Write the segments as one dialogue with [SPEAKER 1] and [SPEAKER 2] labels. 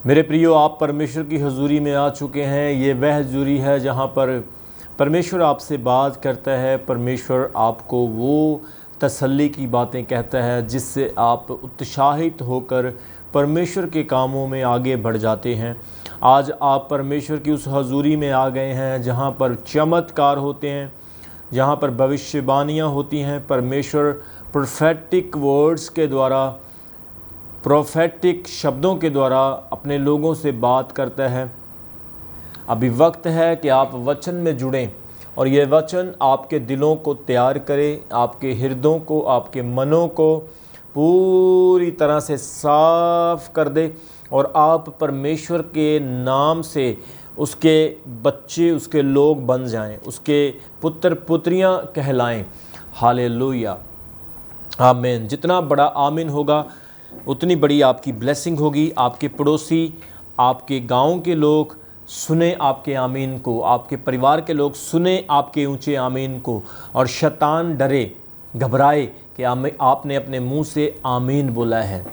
[SPEAKER 1] मेरे प्रियो, आप परमेश्वर की हुजूरी में आ चुके हैं। ये वह हुजूरी है जहाँ पर परमेश्वर आपसे बात करता है। परमेश्वर आपको वो तसल्ली की बातें कहता है जिससे आप उत्साहित होकर परमेश्वर के कामों में आगे बढ़ जाते हैं। आज आप परमेश्वर की उस हुजूरी में आ गए हैं जहाँ पर चमत्कार होते हैं, जहाँ पर भविष्यवाणियाँ होती हैं। परमेश्वर प्रोफेटिक वर्ड्स के द्वारा, प्रोफेटिक शब्दों के द्वारा अपने लोगों से बात करता है। अभी वक्त है कि आप वचन में जुड़ें और ये वचन आपके दिलों को तैयार करे, आपके हृदयों को, आपके मनों को पूरी तरह से साफ कर दे और आप परमेश्वर के नाम से उसके बच्चे, उसके लोग बन जाएं, उसके पुत्र पुत्रियां कहलाएं। हालेलुया, आमीन। जितना बड़ा आमीन होगा उतनी बड़ी आपकी ब्लेसिंग होगी। आपके पड़ोसी, आपके गांव के लोग सुने आपके आमीन को, आपके परिवार के लोग सुने आपके ऊंचे आमीन को और शैतान डरे, घबराए कि आपने अपने मुंह से आमीन बोला है।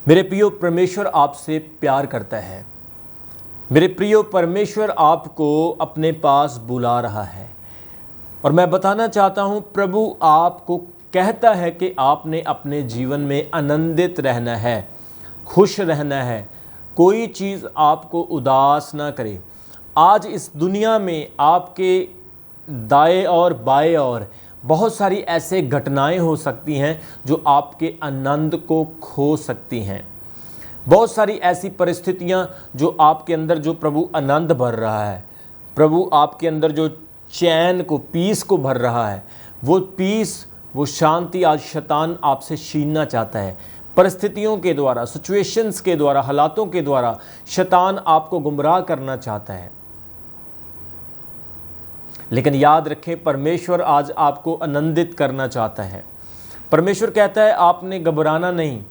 [SPEAKER 1] मेरे प्रियो, परमेश्वर आपसे प्यार करता है। मेरे प्रियो, परमेश्वर आपको अपने पास बुला रहा है और मैं बताना चाहता हूं, प्रभु आपको कहता है कि आपने अपने जीवन में आनंदित रहना है, खुश रहना है। कोई चीज़ आपको उदास ना करे। आज इस दुनिया में आपके दाएं और बाएं और बहुत सारी ऐसे घटनाएं हो सकती हैं जो आपके आनंद को खो सकती हैं। बहुत सारी ऐसी परिस्थितियां जो आपके अंदर, जो प्रभु आनंद भर रहा है, प्रभु आपके अंदर जो चैन को, पीस को भर रहा है, वो पीस, वो शांति आज शैतान आपसे छीनना चाहता है। परिस्थितियों के द्वारा, सिचुएशंस के द्वारा, हालातों के द्वारा शैतान आपको गुमराह करना चाहता है। लेकिन याद रखें, परमेश्वर आज आपको आनंदित करना चाहता है। परमेश्वर कहता है आपने घबराना नहीं,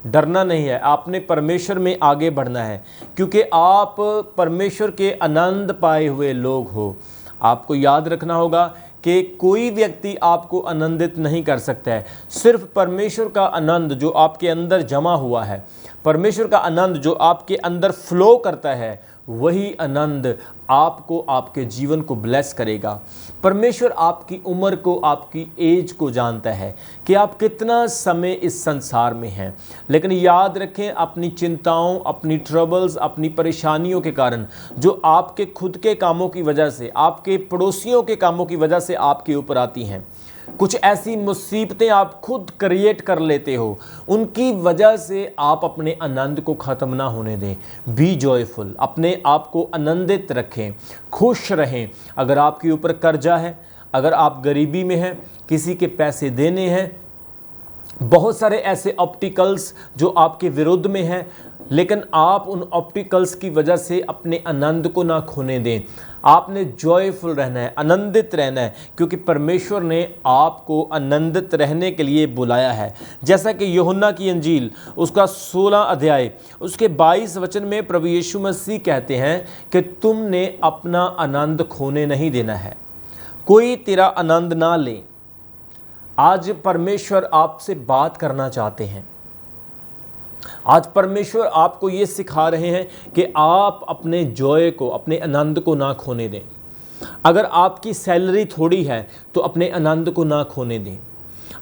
[SPEAKER 1] डरना नहीं है, आपने परमेश्वर में आगे बढ़ना है, क्योंकि आप परमेश्वर के आनंद पाए हुए लोग हो। आपको याद रखना होगा कि कोई व्यक्ति आपको आनंदित नहीं कर सकता है। सिर्फ परमेश्वर का आनंद जो आपके अंदर जमा हुआ है, परमेश्वर का आनंद जो आपके अंदर फ्लो करता है, वही आनंद आपको, आपके जीवन को ब्लेस करेगा। परमेश्वर आपकी उम्र को, आपकी एज को जानता है कि आप कितना समय इस संसार में हैं। लेकिन याद रखें, अपनी चिंताओं, अपनी ट्रबल्स, अपनी परेशानियों के कारण, जो आपके खुद के कामों की वजह से, आपके पड़ोसियों के कामों की वजह से आपके ऊपर आती हैं, कुछ ऐसी मुसीबतें आप खुद क्रिएट कर लेते हो, उनकी वजह से आप अपने आनंद को ख़त्म ना होने दें। बी जॉयफुल, अपने आप को आनंदित रखें, खुश रहें। अगर आपके ऊपर कर्जा है, अगर आप गरीबी में हैं, किसी के पैसे देने हैं, बहुत सारे ऐसे ऑब्स्टिकल्स जो आपके विरुद्ध में हैं, लेकिन आप उन ऑब्स्टिकल्स की वजह से अपने आनंद को ना खोने दें। आपने जॉयफुल रहना है, आनंदित रहना है, क्योंकि परमेश्वर ने आपको आनंदित रहने के लिए बुलाया है। जैसा कि यूहन्ना की इंजील उसका 16 अध्याय उसके 22 वचन में प्रभु यीशु मसीह कहते हैं कि तुमने अपना आनंद खोने नहीं देना है, कोई तेरा आनंद ना ले। आज परमेश्वर आपसे बात करना चाहते हैं। आज परमेश्वर आपको ये सिखा रहे हैं कि आप अपने जॉय को, अपने आनंद को ना खोने दें। अगर आपकी सैलरी थोड़ी है तो अपने आनंद को ना खोने दें।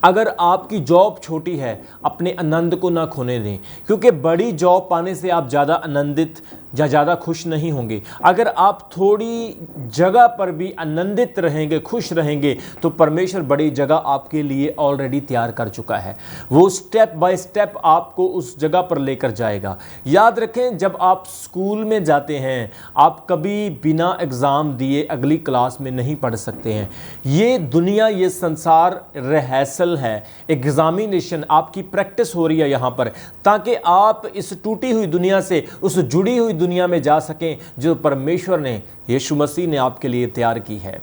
[SPEAKER 1] अगर आपकी जॉब छोटी है, अपने आनंद को ना खोने दें, क्योंकि बड़ी जॉब पाने से आप ज़्यादा आनंदित या ज़्यादा खुश नहीं होंगे। अगर आप थोड़ी जगह पर भी आनंदित रहेंगे, खुश रहेंगे, तो परमेश्वर बड़ी जगह आपके लिए ऑलरेडी तैयार कर चुका है। वो स्टेप बाय स्टेप आपको उस जगह पर लेकर जाएगा। याद रखें, जब आप स्कूल में जाते हैं, आप कभी बिना एग्ज़ाम दिए अगली क्लास में नहीं पढ़ सकते हैं। ये दुनिया, ये संसार रिहर्सल है, एग्जामिनेशन, आपकी प्रैक्टिस हो रही है यहाँ पर, ताकि आप इस टूटी हुई दुनिया से उस जुड़ी हुई दुनिया में जा सकें जो परमेश्वर ने, यीशु मसीह ने आपके लिए तैयार की है।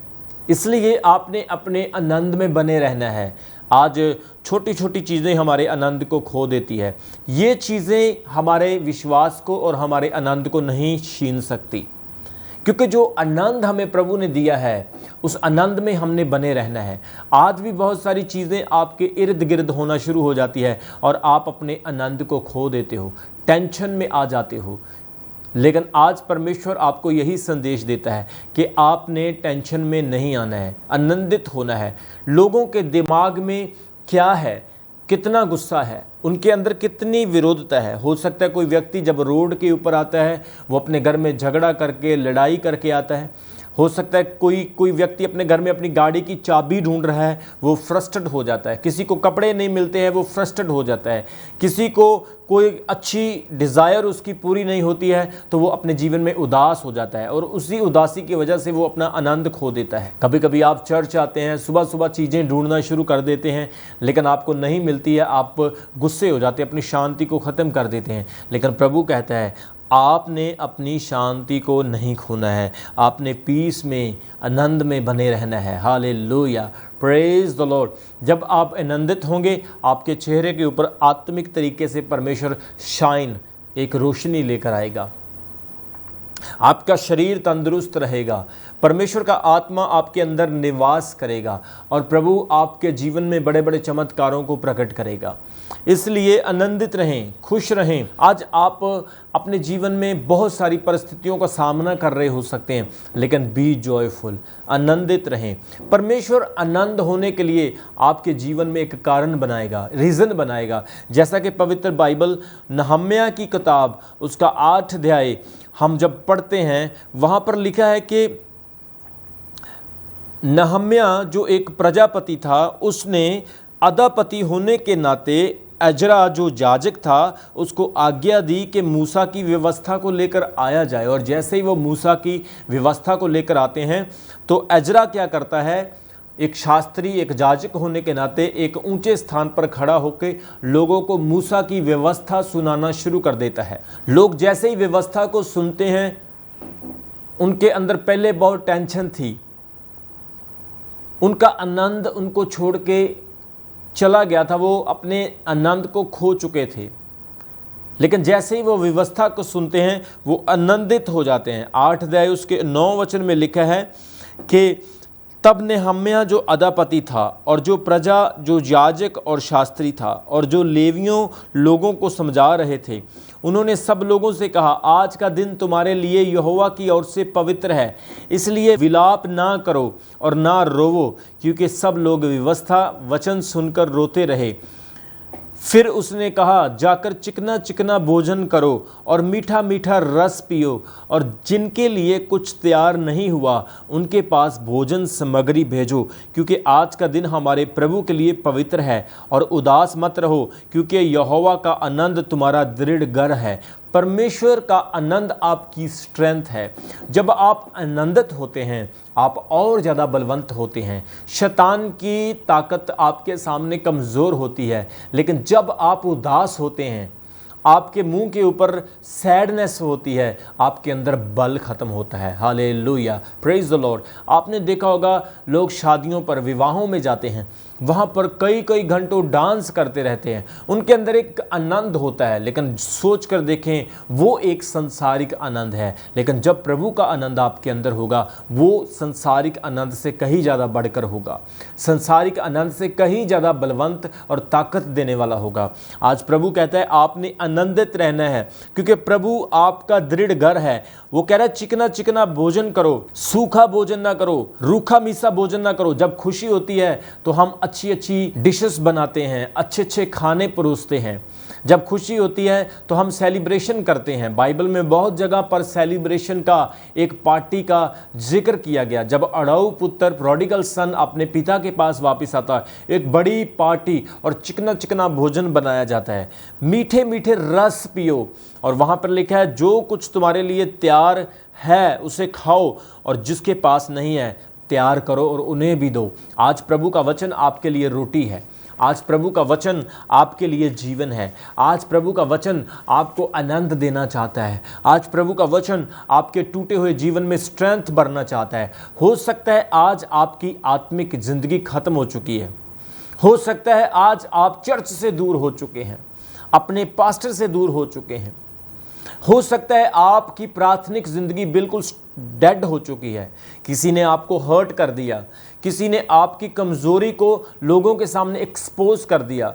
[SPEAKER 1] इसलिए आपने अपने आनंद में बने रहना है। आज छोटी छोटी चीज़ें हमारे आनंद को खो देती है। ये चीज़ें हमारे विश्वास को और हमारे आनंद को नहीं छीन सकती, क्योंकि जो आनंद हमें प्रभु ने दिया है उस आनंद में हमने बने रहना है। आज भी बहुत सारी चीज़ें आपके इर्द गिर्द होना शुरू हो जाती है और आप अपने आनंद को खो देते हो। टेंशन में आ जाते हो। लेकिन आज परमेश्वर आपको यही संदेश देता है कि आपने टेंशन में नहीं आना है, आनंदित होना है। लोगों के दिमाग में क्या है, कितना गुस्सा है, उनके अंदर कितनी विरोधता है। हो सकता है कोई व्यक्ति जब रोड के ऊपर आता है वो अपने घर में झगड़ा करके, लड़ाई करके आता है। हो सकता है कोई व्यक्ति अपने घर में अपनी गाड़ी की चाबी ढूंढ रहा है, वो फ्रस्ट्रेट हो जाता है। किसी को कपड़े नहीं मिलते हैं, वो फ्रस्ट्रेट हो जाता है। किसी को कोई अच्छी डिज़ायर उसकी पूरी नहीं होती है तो वो अपने जीवन में उदास हो जाता है, और उसी उदासी की वजह से वो अपना आनंद खो देता है। कभी कभी आप चर्च आते हैं, सुबह सुबह चीज़ें ढूंढना शुरू कर देते हैं, लेकिन आपको नहीं मिलती है, आप गुस्से हो जाते हैं, अपनी शांति को ख़त्म कर देते हैं। लेकिन प्रभु कहता है आपने अपनी शांति को नहीं खोना है, आपने पीस में, आनंद में बने रहना है। Hallelujah, praise the Lord. जब आप आनंदित होंगे, आपके चेहरे के ऊपर आत्मिक तरीके से परमेश्वर शाइन, एक रोशनी लेकर आएगा। आपका शरीर तंदुरुस्त रहेगा, परमेश्वर का आत्मा आपके अंदर निवास करेगा, और प्रभु आपके जीवन में बड़े बड़े चमत्कारों को प्रकट करेगा। इसलिए आनंदित रहें, खुश रहें। आज आप अपने जीवन में बहुत सारी परिस्थितियों का सामना कर रहे हो सकते हैं, लेकिन बी जॉयफुल, आनंदित रहें। परमेश्वर आनंद होने के लिए आपके जीवन में एक कारण बनाएगा, रीज़न बनाएगा। जैसा कि पवित्र बाइबल नहम्याह की किताब उसका 8 अध्याय हम जब पढ़ते हैं, वहाँ पर लिखा है कि नहम्याह जो एक प्रजापति था, उसने अदापति होने के नाते अजरा जो याजक था उसको आज्ञा दी कि मूसा की व्यवस्था को लेकर आया जाए। और जैसे ही वो मूसा की व्यवस्था को लेकर आते हैं तो अजरा क्या करता है, एक शास्त्री, एक याजक होने के नाते एक ऊंचे स्थान पर खड़ा होकर लोगों को मूसा की व्यवस्था सुनाना शुरू कर देता है। लोग जैसे ही व्यवस्था को सुनते हैं, उनके अंदर पहले बहुत टेंशन थी, उनका आनंद उनको छोड़ के चला गया था, वो अपने आनंद को खो चुके थे। लेकिन जैसे ही वो व्यवस्था को सुनते हैं वो आनंदित हो जाते हैं। 8 अध्याय उसके 9 वचन में लिखा है कि तब नहम्याह जो अदापति था और जो प्रजा, जो याजक और शास्त्री था और जो लेवियों लोगों को समझा रहे थे, उन्होंने सब लोगों से कहा, आज का दिन तुम्हारे लिए यहोवा की ओर से पवित्र है, इसलिए विलाप ना करो और ना रोवो। क्योंकि सब लोग व्यवस्था वचन सुनकर रोते रहे। फिर उसने कहा, जाकर चिकना चिकना भोजन करो और मीठा मीठा रस पियो, और जिनके लिए कुछ तैयार नहीं हुआ उनके पास भोजन सामग्री भेजो, क्योंकि आज का दिन हमारे प्रभु के लिए पवित्र है। और उदास मत रहो, क्योंकि यहोवा का आनंद तुम्हारा दृढ़ घर है। परमेश्वर का आनंद आपकी स्ट्रेंथ है। जब आप आनंदित होते हैं आप और ज़्यादा बलवंत होते हैं। शैतान की ताकत आपके सामने कमज़ोर होती है, लेकिन जब आप उदास होते हैं, आपके मुंह के ऊपर सैडनेस होती है, आपके अंदर बल ख़त्म होता है। Hallelujah, praise the Lord. आपने देखा होगा लोग शादियों पर, विवाहों में जाते हैं, वहाँ पर कई कई घंटों डांस करते रहते हैं, उनके अंदर एक आनंद होता है। लेकिन सोच कर देखें, वो एक संसारिक आनंद है। लेकिन जब प्रभु का आनंद आपके अंदर होगा, वो संसारिक आनंद से कहीं ज़्यादा बढ़कर होगा, संसारिक आनंद से कहीं ज़्यादा बलवंत और ताकत देने वाला होगा। आज प्रभु कहता है आपने आनंदित रहना है, क्योंकि प्रभु आपका दृढ़ घर है। वो कह रहा है चिकना चिकना भोजन करो, सूखा भोजन ना करो, रूखा मीसा भोजन ना करो। जब खुशी होती है तो हम अच्छी अच्छी डिशेस बनाते हैं, अच्छे अच्छे खाने परोसते हैं। जब खुशी होती है तो हम सेलिब्रेशन करते हैं। बाइबल में बहुत जगह पर सेलिब्रेशन का, एक पार्टी का जिक्र किया गया। जब अड़ाऊ पुत्र, प्रोडिगल सन अपने पिता के पास वापस आता है, एक बड़ी पार्टी और चिकना चिकना भोजन बनाया जाता है। मीठे मीठे रस पियो, और वहाँ पर लिखा है जो कुछ तुम्हारे लिए तैयार है उसे खाओ, और जिसके पास नहीं है तैयार करो और उन्हें भी दो। आज प्रभु का वचन आपके लिए रोटी है। आज प्रभु का वचन आपके लिए जीवन है। आज प्रभु का वचन आपको आनंद देना चाहता है। आज प्रभु का वचन आपके टूटे हुए जीवन में स्ट्रेंथ भरना चाहता है। हो सकता है आज आपकी आत्मिक जिंदगी खत्म हो चुकी है, हो सकता है आज आप चर्च से दूर हो चुके हैं, अपने पास्टर से दूर हो चुके हैं, हो सकता है आपकी प्राथमिक जिंदगी बिल्कुल डेड हो चुकी है। किसी ने आपको हर्ट कर दिया, किसी ने आपकी कमजोरी को लोगों के सामने एक्सपोज कर दिया,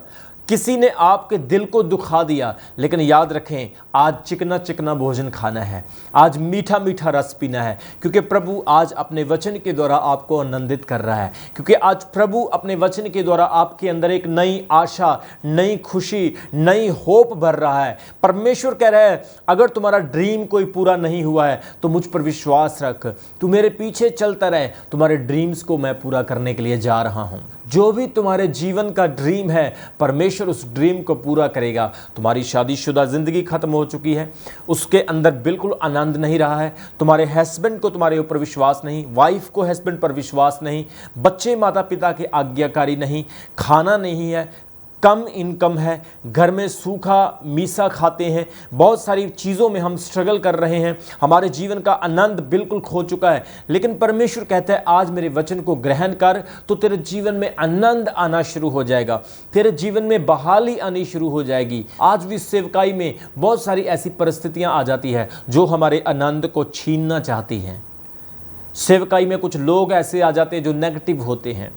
[SPEAKER 1] किसी ने आपके दिल को दुखा दिया, लेकिन याद रखें आज चिकना चिकना भोजन खाना है, आज मीठा मीठा रस पीना है, क्योंकि प्रभु आज अपने वचन के द्वारा आपको आनंदित कर रहा है। क्योंकि आज प्रभु अपने वचन के द्वारा आपके अंदर एक नई आशा, नई खुशी, नई होप भर रहा है। परमेश्वर कह रहा है अगर तुम्हारा ड्रीम कोई पूरा नहीं हुआ है तो मुझ पर विश्वास रख, तू मेरे पीछे चलता रहे, तुम्हारे ड्रीम्स को मैं पूरा करने के लिए जा रहा हूं। जो भी तुम्हारे जीवन का ड्रीम है परमेश्वर उस ड्रीम को पूरा करेगा। तुम्हारी शादीशुदा जिंदगी खत्म हो चुकी है, उसके अंदर बिल्कुल आनंद नहीं रहा है, तुम्हारे हस्बैंड को तुम्हारे ऊपर विश्वास नहीं, वाइफ को हस्बैंड पर विश्वास नहीं, बच्चे माता पिता के आज्ञाकारी नहीं, खाना नहीं है, कम इनकम है, घर में सूखा मीसा खाते हैं, बहुत सारी चीज़ों में हम स्ट्रगल कर रहे हैं, हमारे जीवन का आनंद बिल्कुल खो चुका है। लेकिन परमेश्वर कहता है आज मेरे वचन को ग्रहण कर तो तेरे जीवन में आनंद आना शुरू हो जाएगा, तेरे जीवन में बहाली आनी शुरू हो जाएगी। आज भी सेवकाई में बहुत सारी ऐसी परिस्थितियां आ जाती है जो हमारे आनंद को छीनना चाहती हैं। सेवकाई में कुछ लोग ऐसे आ जाते हैं जो नेगेटिव होते हैं,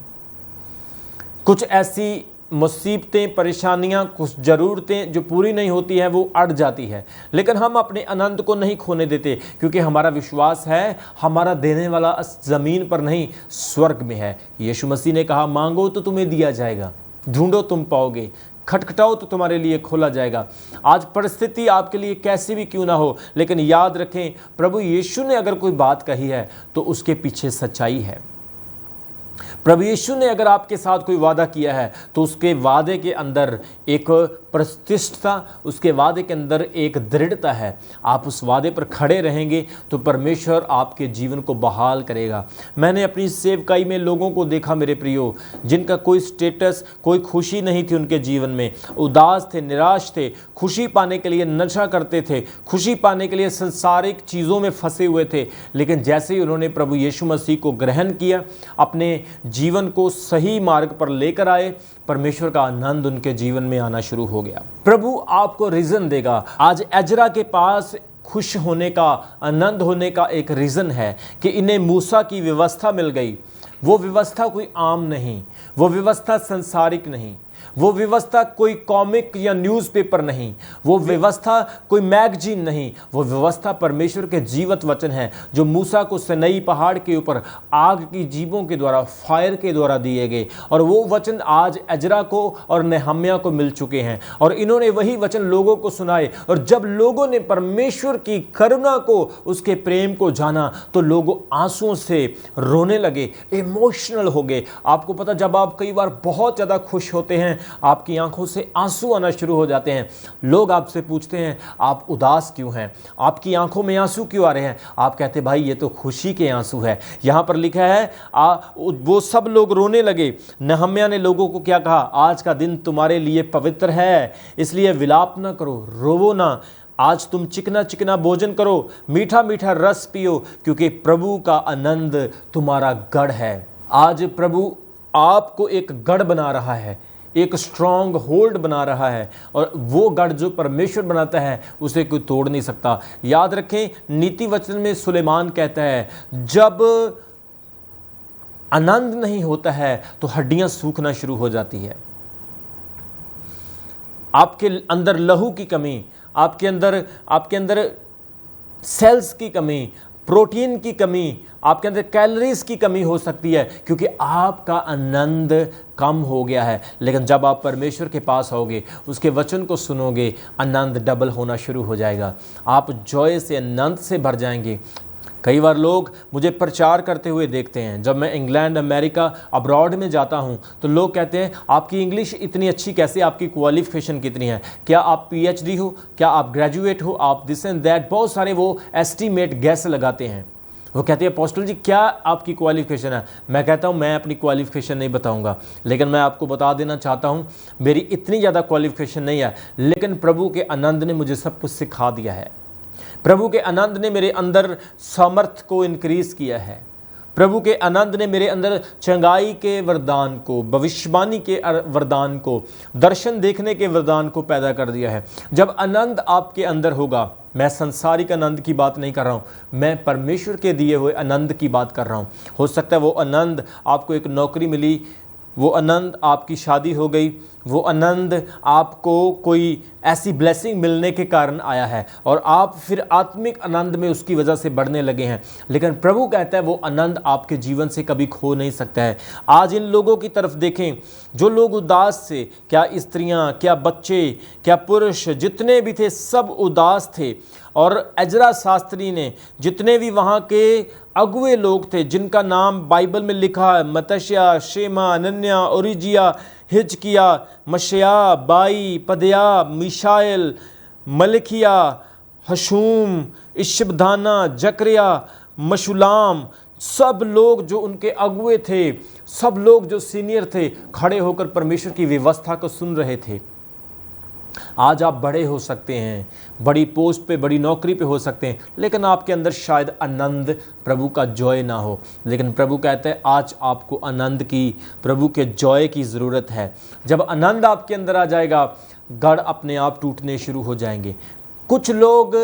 [SPEAKER 1] कुछ ऐसी मुसीबतें, परेशानियां, कुछ ज़रूरतें जो पूरी नहीं होती हैं वो अड़ जाती है। लेकिन हम अपने आनंद को नहीं खोने देते, क्योंकि हमारा विश्वास है हमारा देने वाला ज़मीन पर नहीं स्वर्ग में है। यीशु मसीह ने कहा मांगो तो तुम्हें दिया जाएगा, ढूंढो तुम पाओगे, खटखटाओ तो तुम्हारे लिए खोला जाएगा। आज परिस्थिति आपके लिए कैसी भी क्यों ना हो, लेकिन याद रखें प्रभु यीशु ने अगर कोई बात कही है तो उसके पीछे सच्चाई है। प्रभु यीशु ने अगर आपके साथ कोई वादा किया है तो उसके वादे के अंदर एक प्रतिष्ठता, उसके वादे के अंदर एक दृढ़ता है। आप उस वादे पर खड़े रहेंगे तो परमेश्वर आपके जीवन को बहाल करेगा। मैंने अपनी सेवकाई में लोगों को देखा मेरे प्रियो, जिनका कोई स्टेटस, कोई खुशी नहीं थी उनके जीवन में, उदास थे, निराश थे, खुशी पाने के लिए नशा करते थे, खुशी पाने के लिए संसारिक चीज़ों में फंसे हुए थे। लेकिन जैसे ही उन्होंने प्रभु यीशु मसीह को ग्रहण किया, अपने जीवन को सही मार्ग पर लेकर आए, परमेश्वर का आनंद उनके जीवन में आना शुरू हो गया। प्रभु आपको रीज़न देगा। आज एजरा के पास खुश होने का, आनंद होने का एक रीज़न है कि इन्हें मूसा की व्यवस्था मिल गई। वो व्यवस्था कोई आम नहीं, वो व्यवस्था संसारिक नहीं, वो व्यवस्था कोई कॉमिक या न्यूज़पेपर नहीं, वो व्यवस्था कोई मैगजीन नहीं, वो व्यवस्था परमेश्वर के जीवित वचन है जो मूसा को सनई पहाड़ के ऊपर आग की जीभों के द्वारा, फायर के द्वारा दिए गए। और वो वचन आज एजरा को और नेहम्याह को मिल चुके हैं और इन्होंने वही वचन लोगों को सुनाए। और जब लोगों ने परमेश्वर की करुणा को, उसके प्रेम को जाना तो लोग आंसुओं से रोने लगे, इमोशनल हो गए। आपको पता, जब आप कई बार बहुत ज़्यादा खुश होते हैं आपकी आंखों से आंसू आना शुरू हो जाते हैं। लोग आपसे पूछते हैं आप उदास क्यों हैं, आपकी आंखों में आंसू क्यों आ रहे हैं? आप कहते भाई ये तो खुशी के आंसू है। यहाँ पर लिखा है वो सब लोग रोने लगे। नेहम्याह ने लोगों को क्या कहा? आज का दिन तुम्हारे लिए पवित्र है, इसलिए विलाप ना करो, रोवो ना। आज तुम चिकना चिकना भोजन करो, मीठा मीठा रस पियो, क्योंकि प्रभु का आनंद तुम्हारा गढ़ है। आज प्रभु आपको एक गढ़ बना रहा है, एक स्ट्रॉन्ग होल्ड बना रहा है, और वो गढ़ जो परमेश्वर बनाता है उसे कोई तोड़ नहीं सकता। याद रखें, नीति वचन में सुलेमान कहता है जब आनंद नहीं होता है तो हड्डियां सूखना शुरू हो जाती है। आपके अंदर लहू की कमी, आपके अंदर सेल्स की कमी, प्रोटीन की कमी, आपके अंदर कैलोरीज की कमी हो सकती है, क्योंकि आपका आनंद कम हो गया है। लेकिन जब आप परमेश्वर के पास आओगे, उसके वचन को सुनोगे, आनंद डबल होना शुरू हो जाएगा। आप जॉय से, आनंद से भर जाएंगे। कई बार लोग मुझे प्रचार करते हुए देखते हैं। जब मैं इंग्लैंड, अमेरिका, अब्रॉड में जाता हूं तो लोग कहते हैं आपकी इंग्लिश इतनी अच्छी कैसे, आपकी क्वालिफिकेशन कितनी है, क्या आप पीएचडी हो, क्या आप ग्रेजुएट हो, आप दिस एंड दैट, बहुत सारे वो एस्टीमेट गैस लगाते हैं। वो कहते हैं अपोस्टल जी क्या आपकी क्वालिफिकेशन है? मैं कहता हूँ मैं अपनी क्वालिफिकेशन नहीं बताऊँगा, लेकिन मैं आपको बता देना चाहता हूँ मेरी इतनी ज़्यादा क्वालिफिकेशन नहीं है, लेकिन प्रभु के आनंद ने मुझे सब कुछ सिखा दिया है। प्रभु के आनंद ने मेरे अंदर सामर्थ्य को इनक्रीज़ किया है। प्रभु के आनंद ने मेरे अंदर चंगाई के वरदान को, भविष्यवाणी के वरदान को, दर्शन देखने के वरदान को पैदा कर दिया है। जब आनंद आपके अंदर होगा, मैं संसारिक आनंद की बात नहीं कर रहा हूँ, मैं परमेश्वर के दिए हुए आनंद की बात कर रहा हूँ। हो सकता है वो आनंद आपको एक नौकरी मिली वो आनंद आपकी शादी हो गई, वो आनंद आपको कोई ऐसी ब्लेसिंग मिलने के कारण आया है और आप फिर आत्मिक आनंद में उसकी वजह से बढ़ने लगे हैं। लेकिन प्रभु कहता है वो आनंद आपके जीवन से कभी खो नहीं सकता है। आज इन लोगों की तरफ देखें जो लोग उदास थे, क्या स्त्रियां, क्या बच्चे, क्या पुरुष, जितने भी थे सब उदास थे। और एजरा शास्त्री ने, जितने भी वहाँ के अगुए लोग थे जिनका नाम बाइबल में लिखा है, मतस्या, शेमा, अनन्या, ओरिजिया, हिजकिया, मशया, बाई, पदया, मिशाइल, मलिकिया, हशूम, इशबधाना, जकरिया, मशुलाम, सब लोग जो उनके अगुए थे, सब लोग जो सीनियर थे, खड़े होकर परमेश्वर की व्यवस्था को सुन रहे थे। आज आप बड़े हो सकते हैं, बड़ी पोस्ट पे, बड़ी नौकरी पे हो सकते हैं, लेकिन आपके अंदर शायद आनंद, प्रभु का जॉय ना हो। लेकिन प्रभु कहते हैं आज आपको आनंद की, प्रभु के जॉय की ज़रूरत है। जब आनंद आपके अंदर आ जाएगा, गढ़ अपने आप टूटने शुरू हो जाएंगे। कुछ लोग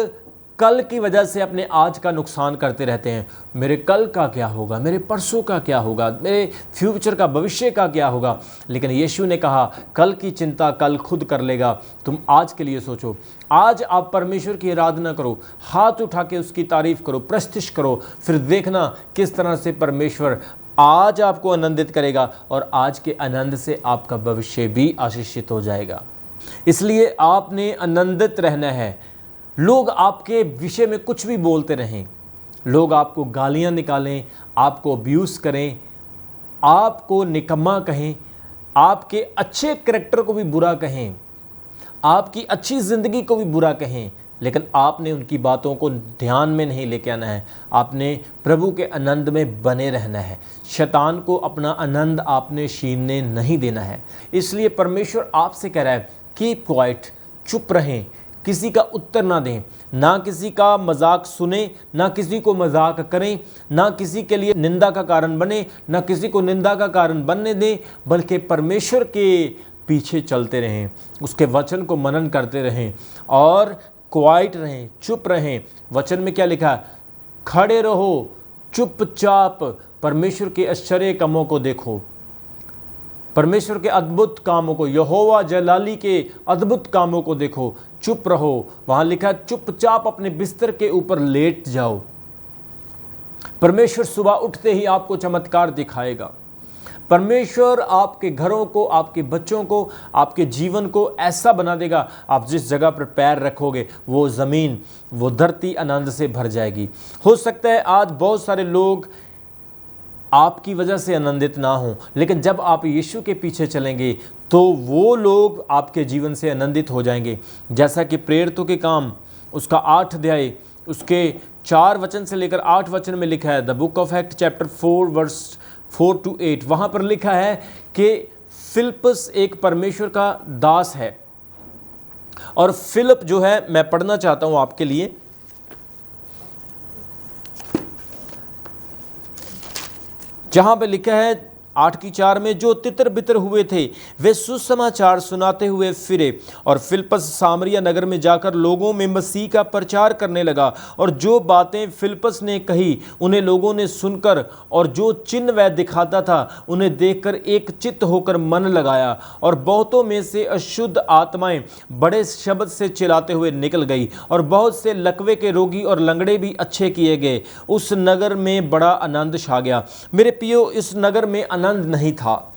[SPEAKER 1] कल की वजह से अपने आज का नुकसान करते रहते हैं। मेरे कल का क्या होगा, मेरे परसों का क्या होगा, मेरे फ्यूचर का, भविष्य का क्या होगा। लेकिन यीशु ने कहा कल की चिंता कल खुद कर लेगा, तुम आज के लिए सोचो। आज आप परमेश्वर की आराधना करो, हाथ उठा के उसकी तारीफ करो, प्रस्तिश करो, फिर देखना किस तरह से परमेश्वर आज आपको आनंदित करेगा और आज के आनंद से आपका भविष्य भी आशीषित हो जाएगा। इसलिए आपने आनंदित रहना है। लोग आपके विषय में कुछ भी बोलते रहें, लोग आपको गालियां निकालें, आपको अब्यूज़ करें, आपको निकम्मा कहें, आपके अच्छे करैक्टर को भी बुरा कहें, आपकी अच्छी ज़िंदगी को भी बुरा कहें, लेकिन आपने उनकी बातों को ध्यान में नहीं लेके आना है। आपने प्रभु के आनंद में बने रहना है। शैतान को अपना आनंद आपने छीनने नहीं देना है। इसलिए परमेश्वर आपसे कह रहा है कीप क्वाइट, चुप रहें, किसी का उत्तर ना दें, ना किसी का मजाक सुने, ना किसी को मजाक करें, ना किसी के लिए निंदा का कारण बने, ना किसी को निंदा का कारण बनने दें, बल्कि परमेश्वर के पीछे चलते रहें, उसके वचन को मनन करते रहें और क्वाइट रहें, चुप रहें। वचन में क्या लिखा है? खड़े रहो, चुपचाप परमेश्वर के आश्चर्य कामों को देखो, परमेश्वर के अद्भुत कामों को, यहोवा जलाली के अद्भुत कामों को देखो, चुप रहो। वहां लिखा है चुपचाप अपने बिस्तर के ऊपर लेट जाओ। परमेश्वर सुबह उठते ही आपको चमत्कार दिखाएगा। परमेश्वर आपके घरों को, आपके बच्चों को, आपके जीवन को ऐसा बना देगा, आप जिस जगह पर पैर रखोगे वो ज़मीन, वो धरती आनंद से भर जाएगी। हो सकता है आज बहुत सारे लोग आपकी वजह से आनंदित ना हों, लेकिन जब आप यीशु के पीछे चलेंगे तो वो लोग आपके जीवन से आनंदित हो जाएंगे। जैसा कि प्रेरितों के काम उसका 8 अध्याय उसके 4 वचन से लेकर 8 वचन में लिखा है, the book of act chapter 4 verse 4 to 8, वहाँ पर लिखा है कि फिलिप्पस एक परमेश्वर का दास है। और फिलिप जो है, मैं पढ़ना चाहता हूँ आपके लिए, जहां पे लिखा है 8:4 में, जो तितर बितर हुए थे वे सुसमाचार सुनाते हुए फिरे और फिलिप्पस सामरिया नगर में जाकर लोगों में मसीह का प्रचार करने लगा। और जो बातें फिलिप्पस ने कही उन्हें लोगों ने सुनकर और जो चिन्ह वह दिखाता था उन्हें देखकर एक चित्त होकर मन लगाया। और बहुतों में से अशुद्ध आत्माएं बड़े शब्द से चिल्लाते हुए निकल गई और बहुत से लकवे के रोगी और लंगड़े भी अच्छे किए गए। उस नगर में बड़ा आनंद छा गया। मेरे प्रियो, इस नगर में आनंद नहीं था।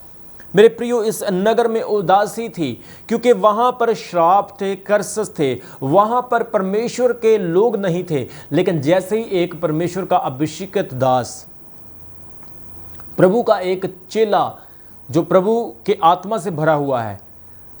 [SPEAKER 1] मेरे प्रियो, इस नगर में उदासी थी, क्योंकि वहां पर श्राप थे, कर्सस थे, वहां पर परमेश्वर के लोग नहीं थे। लेकिन जैसे ही एक परमेश्वर का अभिषिक्त दास, प्रभु का एक चेला जो प्रभु के आत्मा से भरा हुआ है,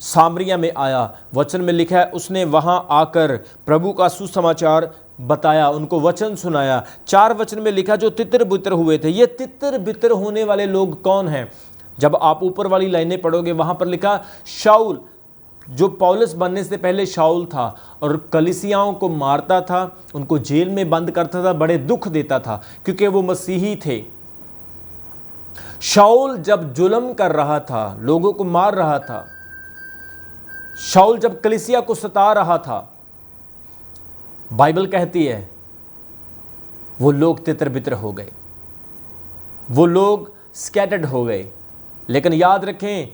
[SPEAKER 1] सामरिया में आया, वचन में लिखा है उसने वहां आकर प्रभु का सुसमाचार बताया, उनको वचन सुनाया। 4 वचन में लिखा जो तितर बितर हुए थे। ये तितर बितर होने वाले लोग कौन हैं? जब आप ऊपर वाली लाइनें पढ़ोगे वहां पर लिखा शाऊल, जो पौलुस बनने से पहले शाऊल था और कलीसियाओं को मारता था, उनको जेल में बंद करता था, बड़े दुख देता था क्योंकि वो मसीही थे। शाऊल जब जुल्म कर रहा था, लोगों को मार रहा था, शाऊल जब कलीसिया को सता रहा था, बाइबल कहती है वो लोग तितर बितर हो गए, वो लोग स्कैटर्ड हो गए, लेकिन याद रखें,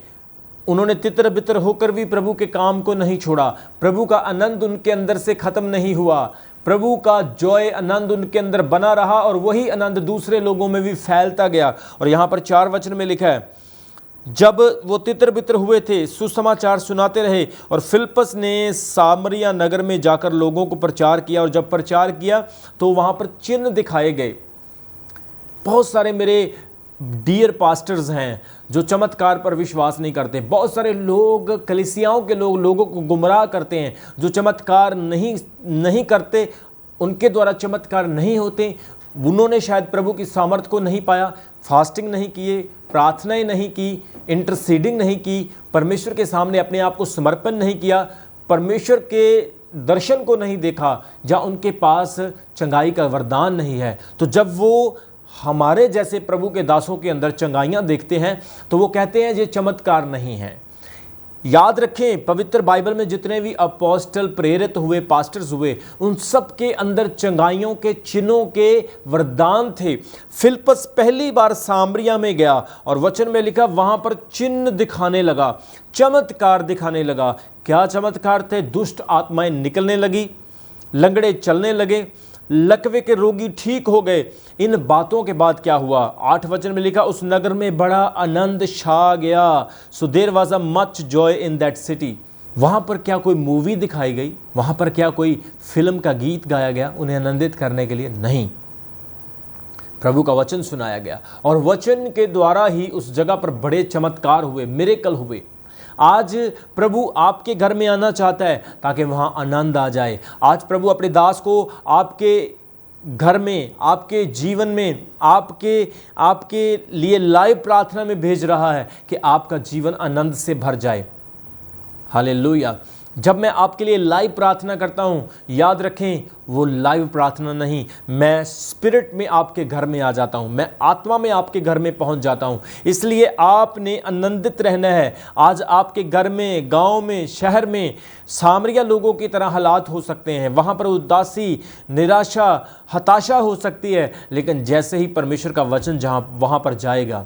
[SPEAKER 1] उन्होंने तितर बितर होकर भी प्रभु के काम को नहीं छोड़ा। प्रभु का आनंद उनके अंदर से खत्म नहीं हुआ। प्रभु का जॉय, आनंद उनके अंदर बना रहा और वही आनंद दूसरे लोगों में भी फैलता गया। और यहाँ पर 4 वचन में लिखा है, जब वो तितर बितर हुए थे, सुसमाचार सुनाते रहे और फिलिप्पस ने सामरिया नगर में जाकर लोगों को प्रचार किया। और जब प्रचार किया तो वहाँ पर चिन्ह दिखाए गए। बहुत सारे मेरे डियर पास्टर्स हैं जो चमत्कार पर विश्वास नहीं करते। बहुत सारे लोग, कलीसियाओं के लोग, लोगों को गुमराह करते हैं। जो चमत्कार नहीं करते, उनके द्वारा चमत्कार नहीं होते। उन्होंने शायद प्रभु की सामर्थ को नहीं पाया, फास्टिंग नहीं किए, प्रार्थनाएं नहीं की, इंटरसीडिंग नहीं की, परमेश्वर के सामने अपने आप को समर्पण नहीं किया, परमेश्वर के दर्शन को नहीं देखा, जहाँ उनके पास चंगाई का वरदान नहीं है। तो जब वो हमारे जैसे प्रभु के दासों के अंदर चंगाइयाँ देखते हैं तो वो कहते हैं ये चमत्कार नहीं है। याद रखें, पवित्र बाइबल में जितने भी अपोस्टल, प्रेरित हुए, पास्टर्स हुए, उन सब के अंदर चंगाइयों के, चिन्हों के वरदान थे। फिलिप्पस पहली बार सामरिया में गया और वचन में लिखा वहाँ पर चिन्ह दिखाने लगा, चमत्कार दिखाने लगा। क्या चमत्कार थे? दुष्ट आत्माएं निकलने लगी, लंगड़े चलने लगे, लकवे के रोगी ठीक हो गए। इन बातों के बाद क्या हुआ? 8 वचन में लिखा, उस नगर में बड़ा आनंद छा गया। So there was a much joy in that city. वहाँ पर क्या कोई मूवी दिखाई गई? वहाँ पर क्या कोई फिल्म का गीत गाया गया उन्हें आनंदित करने के लिए? नहीं, प्रभु का वचन सुनाया गया और वचन के द्वारा ही उस जगह पर बड़े चमत्कार हुए, मिरेकल हुए। आज प्रभु आपके घर में आना चाहता है ताकि वहाँ आनंद आ जाए। आज प्रभु अपने दास को आपके घर में, आपके जीवन में, आपके लिए लाइव प्रार्थना में भेज रहा है कि आपका जीवन आनंद से भर जाए। हालेलुया। जब मैं आपके लिए लाइव प्रार्थना करता हूँ, याद रखें वो लाइव प्रार्थना नहीं, मैं स्पिरिट में आपके घर में आ जाता हूँ, मैं आत्मा में आपके घर में पहुँच जाता हूँ। इसलिए आपने आनंदित रहना है। आज आपके घर में, गांव में, शहर में सामरिया लोगों की तरह हालात हो सकते हैं। वहाँ पर उदासी, निराशा, हताशा हो सकती है, लेकिन जैसे ही परमेश्वर का वचन वहाँ पर जाएगा,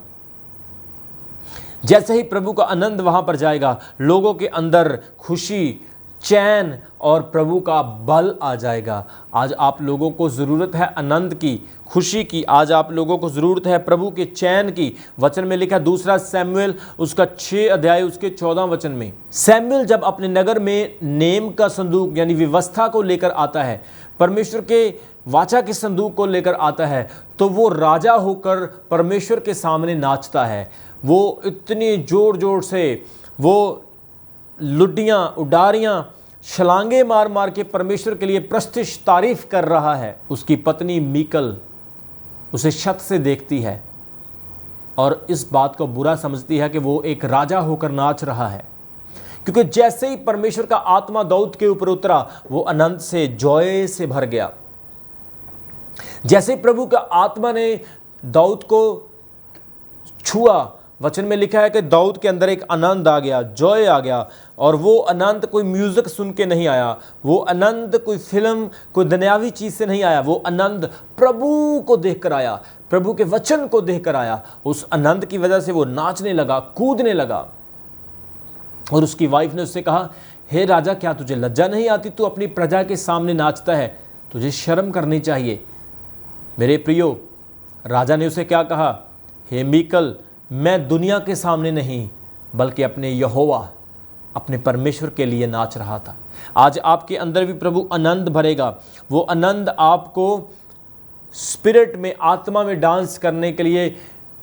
[SPEAKER 1] जैसे ही प्रभु का आनंद वहाँ पर जाएगा, लोगों के अंदर खुशी, चैन और प्रभु का बल आ जाएगा। आज आप लोगों को ज़रूरत है आनंद की, खुशी की। आज आप लोगों को ज़रूरत है प्रभु के चैन की। वचन में लिखा 2 शमूएल उसका 6 अध्याय उसके 14 वचन में, शमूएल जब अपने नगर में नेम का संदूक यानी व्यवस्था को लेकर आता है, परमेश्वर के वाचा के संदूक को लेकर आता है, तो वो राजा होकर परमेश्वर के सामने नाचता है। वो इतनी जोर जोर से वो लुड्डियाँ, उडारियाँ, छलांगे मार मार के परमेश्वर के लिए प्रस्तिश तारीफ कर रहा है। उसकी पत्नी मीकल उसे शक से देखती है और इस बात को बुरा समझती है कि वो एक राजा होकर नाच रहा है, क्योंकि जैसे ही परमेश्वर का आत्मा दाऊद के ऊपर उतरा, वो आनंद से, जॉय से भर गया। जैसे प्रभु का आत्मा ने दाऊद को छुआ, वचन में लिखा है कि दाऊद के अंदर एक आनंद आ गया, जॉय आ गया। और वो आनंद कोई म्यूजिक सुन के नहीं आया, वो आनंद कोई फिल्म, कोई दुनियावी चीज से नहीं आया, वो आनंद प्रभु को देखकर आया, प्रभु के वचन को देखकर आया। उस आनंद की वजह से वो नाचने लगा, कूदने लगा। और उसकी वाइफ ने उससे कहा, हे राजा, क्या तुझे लज्जा नहीं आती? तू अपनी प्रजा के सामने नाचता है, तुझे शर्म करनी चाहिए। मेरे प्रियो, राजा ने उसे क्या कहा? हे मीकल, मैं दुनिया के सामने नहीं बल्कि अपने यहोवा, अपने परमेश्वर के लिए नाच रहा था। आज आपके अंदर भी प्रभु आनंद भरेगा। वो आनंद आपको स्पिरिट में, आत्मा में डांस करने के लिए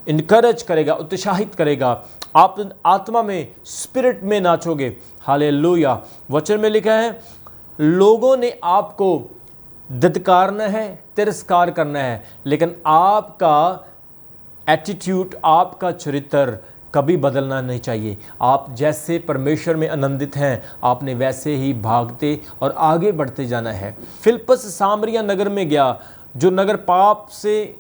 [SPEAKER 1] इनकरेज करेगा, उत्साहित करेगा। आप आत्मा में, स्पिरिट में नाचोगे। हालेलुया। वचन में लिखा है, लोगों ने आपको धिक्कारना है, तिरस्कार करना है, लेकिन आपका एटीट्यूड, आपका चरित्र कभी बदलना नहीं चाहिए। आप जैसे परमेश्वर में आनंदित हैं, आपने वैसे ही भागते और आगे बढ़ते जाना है। फिलिप्पस सामरिया नगर में गया, जो नगर पाप से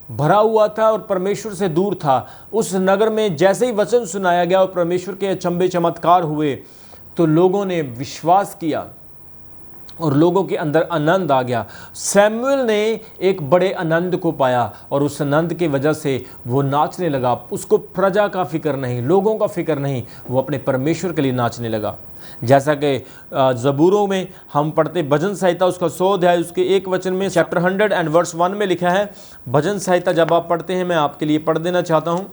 [SPEAKER 1] भरा हुआ था और परमेश्वर से दूर था। उस नगर में जैसे ही वचन सुनाया गया और परमेश्वर के अचंभे चमत्कार हुए, तो लोगों ने विश्वास किया और लोगों के अंदर आनंद आ गया। सैमुअल ने एक बड़े आनंद को पाया और उस आनंद की वजह से वो नाचने लगा। उसको प्रजा का फिक्र नहीं, लोगों का फिक्र नहीं, वो अपने परमेश्वर के लिए नाचने लगा। जैसा कि ज़बूरों में हम पढ़ते, भजन संहिता उसका 100 अध्याय उसके 1 वचन में, चैप्टर 100 एंड वर्स 1 में लिखा है। भजन संहिता जब आप पढ़ते हैं, मैं आपके लिए पढ़ देना चाहता हूँ।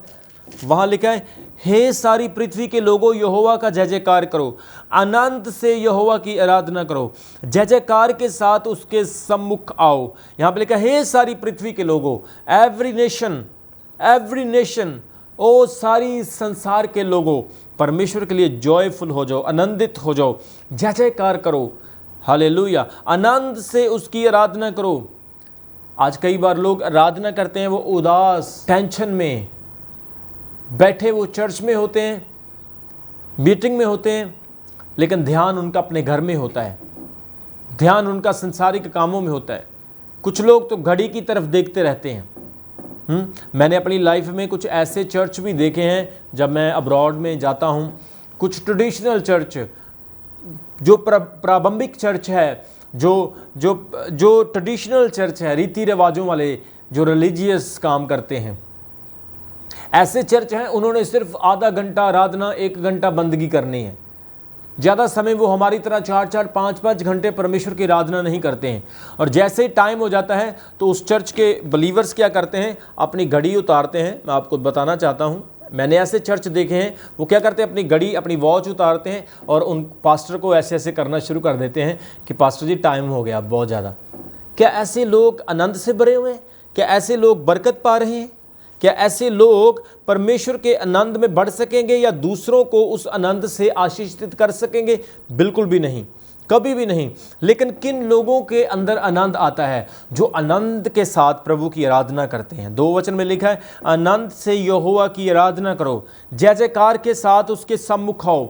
[SPEAKER 1] वहाँ लिखा है, हे सारी पृथ्वी के लोगों, यहोवा का जय जयकार करो, आनंद से यहोवा की आराधना करो, जय जयकार के साथ उसके सम्मुख आओ। यहाँ पे लिखा है, हे सारी पृथ्वी के लोगों, एवरी नेशन, ओ सारी संसार के लोगों, परमेश्वर के लिए जॉयफुल हो जाओ, आनंदित हो जाओ, जय जयकार करो, हालेलुया, आनंद से उसकी आराधना करो। आज कई बार लोग आराधना करते हैं, वो उदास, टेंशन में बैठे, वो चर्च में होते हैं, मीटिंग में होते हैं, लेकिन ध्यान उनका अपने घर में होता है, ध्यान उनका संसारिक कामों में होता है। कुछ लोग तो घड़ी की तरफ देखते रहते हैं। मैंने अपनी लाइफ में कुछ ऐसे चर्च भी देखे हैं, जब मैं अब्रॉड में जाता हूँ, कुछ ट्रेडिशनल चर्च, जो प्रारंभिक चर्च है, जो ट्रेडिशनल चर्च है, रीति रिवाजों वाले, जो रिलीजियस काम करते हैं, ऐसे चर्च हैं, उन्होंने सिर्फ आधा घंटा आराधना, 1 घंटा बंदगी करनी है। ज़्यादा समय वो हमारी तरह 4-4, 5-5 घंटे परमेश्वर की आराधना नहीं करते हैं। और जैसे ही टाइम हो जाता है तो उस चर्च के बिलीवर्स क्या करते हैं, अपनी घड़ी उतारते हैं। मैं आपको बताना चाहता हूँ, मैंने ऐसे चर्च देखे हैं, वो क्या करते हैं, अपनी घड़ी, अपनी वॉच उतारते हैं और उन पास्टर को ऐसे ऐसे करना शुरू कर देते हैं कि पास्टर जी टाइम हो गया बहुत ज़्यादा। क्या ऐसे लोग आनंद से भरे हुए हैं? क्या ऐसे लोग बरकत पा रहे हैं? क्या ऐसे लोग परमेश्वर के आनंद में बढ़ सकेंगे या दूसरों को उस आनंद से आशीषित कर सकेंगे? बिल्कुल भी नहीं, कभी भी नहीं। लेकिन किन लोगों के अंदर आनंद आता है? जो आनंद के साथ प्रभु की आराधना करते हैं। 2 वचन में लिखा है, आनंद से यहोवा की आराधना करो, जय जयकार के साथ उसके सम्मुख आओ।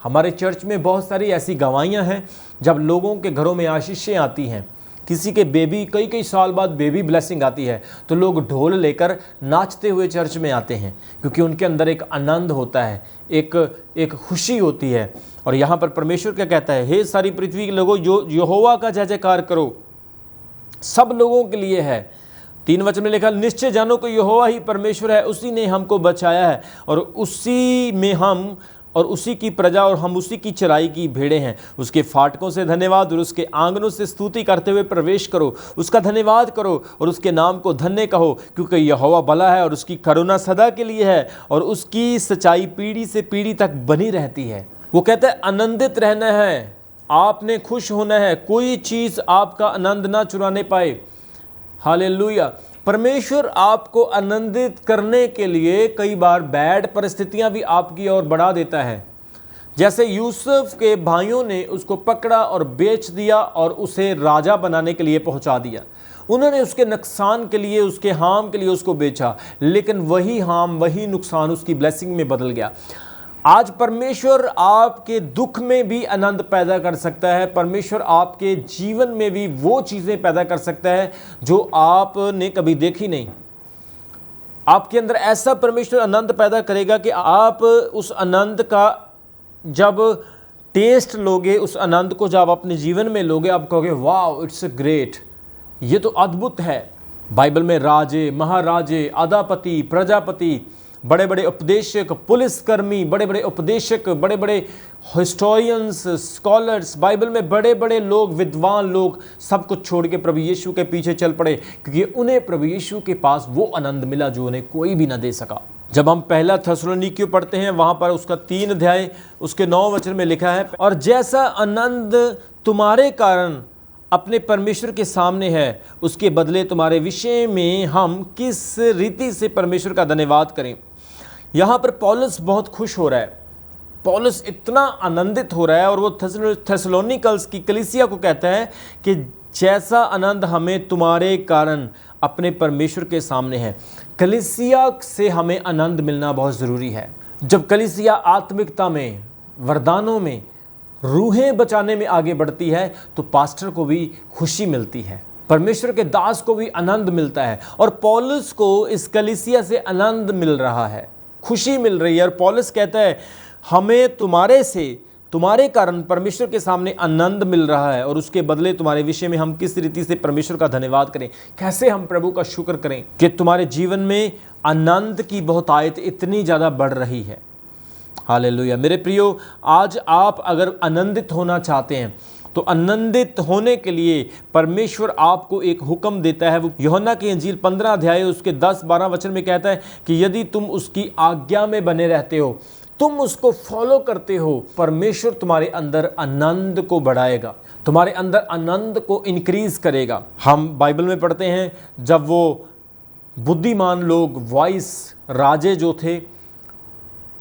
[SPEAKER 1] हमारे चर्च में बहुत सारी ऐसी गवाहियाँ हैं, जब लोगों के घरों में आशीषें आती हैं, किसी के बेबी, कई साल बाद बेबी ब्लेसिंग आती है, तो लोग ढोल लेकर नाचते हुए चर्च में आते हैं, क्योंकि उनके अंदर एक आनंद होता है, एक खुशी होती है। और यहाँ पर परमेश्वर क्या कहता है, हे सारी पृथ्वी के लोगों, जो यहोवा का जय जयकार करो। सब लोगों के लिए है। 3 वचन में लिखा, निश्चय जानो कि यहोवा ही परमेश्वर है, उसी ने हमको बचाया है और उसी में हम और उसी की प्रजा और हम उसी की चराई की भेड़ें हैं। उसके फाटकों से धन्यवाद और उसके आंगनों से स्तुति करते हुए प्रवेश करो। उसका धन्यवाद करो और उसके नाम को धन्य कहो, क्योंकि यहोवा भला है और उसकी करुणा सदा के लिए है और उसकी सच्चाई पीढ़ी से पीढ़ी तक बनी रहती है। वो कहता है, आनंदित रहना है, आपने खुश होना है, कोई चीज़ आपका आनंद ना चुराने पाए। हालेलुया। परमेश्वर आपको आनंदित करने के लिए कई बार बैड परिस्थितियां भी आपकी ओर बढ़ा देता है। जैसे यूसुफ के भाइयों ने उसको पकड़ा और बेच दिया और उसे राजा बनाने के लिए पहुंचा दिया। उन्होंने उसके नुकसान के लिए, उसके हार्म के लिए उसको बेचा, लेकिन वही हार्म, वही नुकसान उसकी ब्लेसिंग में बदल गया। आज परमेश्वर आपके दुख में भी आनंद पैदा कर सकता है। परमेश्वर आपके जीवन में भी वो चीज़ें पैदा कर सकता है जो आपने कभी देखी नहीं। आपके अंदर ऐसा परमेश्वर आनंद पैदा करेगा कि आप उस आनंद का जब टेस्ट लोगे, उस आनंद को जब अपने जीवन में लोगे, आप कहोगे वाह, इट्स ग्रेट, ये तो अद्भुत है। बाइबल में राजे, महाराजे, अदापति, प्रजापति, बड़े बड़े उपदेशक, पुलिसकर्मी, बड़े बड़े उपदेशक, बड़े बड़े हिस्टोरियंस, स्कॉलर्स, बाइबल में बड़े बड़े लोग, विद्वान लोग, सब कुछ छोड़ के प्रभु यीशु के पीछे चल पड़े, क्योंकि उन्हें प्रभु यीशु के पास वो आनंद मिला जो उन्हें कोई भी ना दे सका। जब हम पहला थिस्सलुनीकियों पढ़ते हैं, वहाँ पर उसका 3 अध्याय उसके 9 वचन में लिखा है, और जैसा आनंद तुम्हारे कारण अपने परमेश्वर के सामने है, उसके बदले तुम्हारे विषय में हम किस रीति से परमेश्वर का धन्यवाद करें। यहाँ पर पौलुस बहुत खुश हो रहा है, पौलुस इतना आनंदित हो रहा है, और वो थिस्सलुनीकल्स की कलीसिया को कहता है कि जैसा आनंद हमें तुम्हारे कारण अपने परमेश्वर के सामने है। कलीसिया से हमें आनंद मिलना बहुत ज़रूरी है। जब कलीसिया आत्मिकता में, वरदानों में, रूहें बचाने में आगे बढ़ती है, तो पास्टर को भी खुशी मिलती है, परमेश्वर के दास को भी आनंद मिलता है। और पौलुस को इस कलीसिया से आनंद मिल रहा है, खुशी मिल रही है। और पौलुस कहता है, हमें तुम्हारे से तुम्हारे कारण परमेश्वर के सामने आनंद मिल रहा है और उसके बदले तुम्हारे विषय में हम किस रीति से परमेश्वर का धन्यवाद करें, कैसे हम प्रभु का शुक्र करें कि तुम्हारे जीवन में आनंद की बहुतायत इतनी ज़्यादा बढ़ रही है। हालेलुया। मेरे प्रियो, आज आप अगर आनंदित होना चाहते हैं तो आनंदित होने के लिए परमेश्वर आपको एक हुक्म देता है। वो यूहन्ना की इंजील 15 अध्याय उसके 10-12 वचन में कहता है कि यदि तुम उसकी आज्ञा में बने रहते हो, तुम उसको फॉलो करते हो, परमेश्वर तुम्हारे अंदर आनंद को बढ़ाएगा, तुम्हारे अंदर आनंद को इंक्रीज करेगा। हम बाइबल में पढ़ते हैं जब वो बुद्धिमान लोग, वाइस राजे जो थे,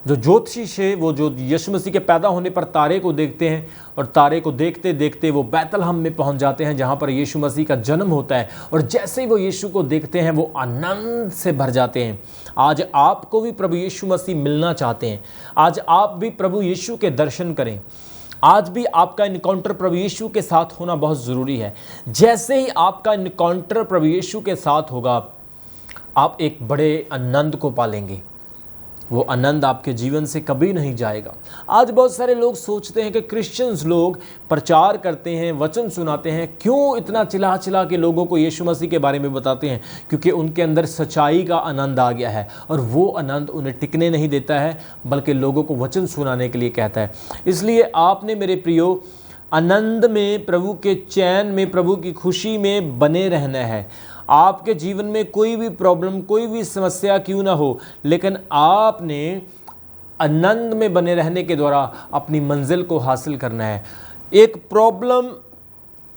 [SPEAKER 1] जो ज्योतिषी है, वो जो यीशु मसीह के पैदा होने पर तारे को देखते हैं और तारे को देखते देखते वो बैतलहम में पहुंच जाते हैं जहां पर यीशु मसीह का जन्म होता है, और जैसे ही वो यीशु को देखते हैं वो आनंद से भर जाते हैं। आज आपको भी प्रभु यीशु मसीह मिलना चाहते हैं, आज आप भी प्रभु यीशु के दर्शन करें, आज भी आपका इनकाउंटर प्रभु यीशु के साथ होना बहुत ज़रूरी है। जैसे ही आपका इनकाउंटर प्रभु यीशु के साथ होगा, आप एक बड़े आनंद को पालेंगे, वो आनंद आपके जीवन से कभी नहीं जाएगा। आज बहुत सारे लोग सोचते हैं कि क्रिश्चियंस लोग प्रचार करते हैं, वचन सुनाते हैं, क्यों इतना चिल्ला चिल्ला के लोगों को यीशु मसीह के बारे में बताते हैं? क्योंकि उनके अंदर सच्चाई का आनंद आ गया है और वो आनंद उन्हें टिकने नहीं देता है, बल्कि लोगों को वचन सुनाने के लिए कहता है। इसलिए आपने मेरे प्रियो आनंद में, प्रभु के चैन में, प्रभु की खुशी में बने रहना है। आपके जीवन में कोई भी प्रॉब्लम, कोई भी समस्या क्यों ना हो, लेकिन आपने आनंद में बने रहने के द्वारा अपनी मंजिल को हासिल करना है। एक प्रॉब्लम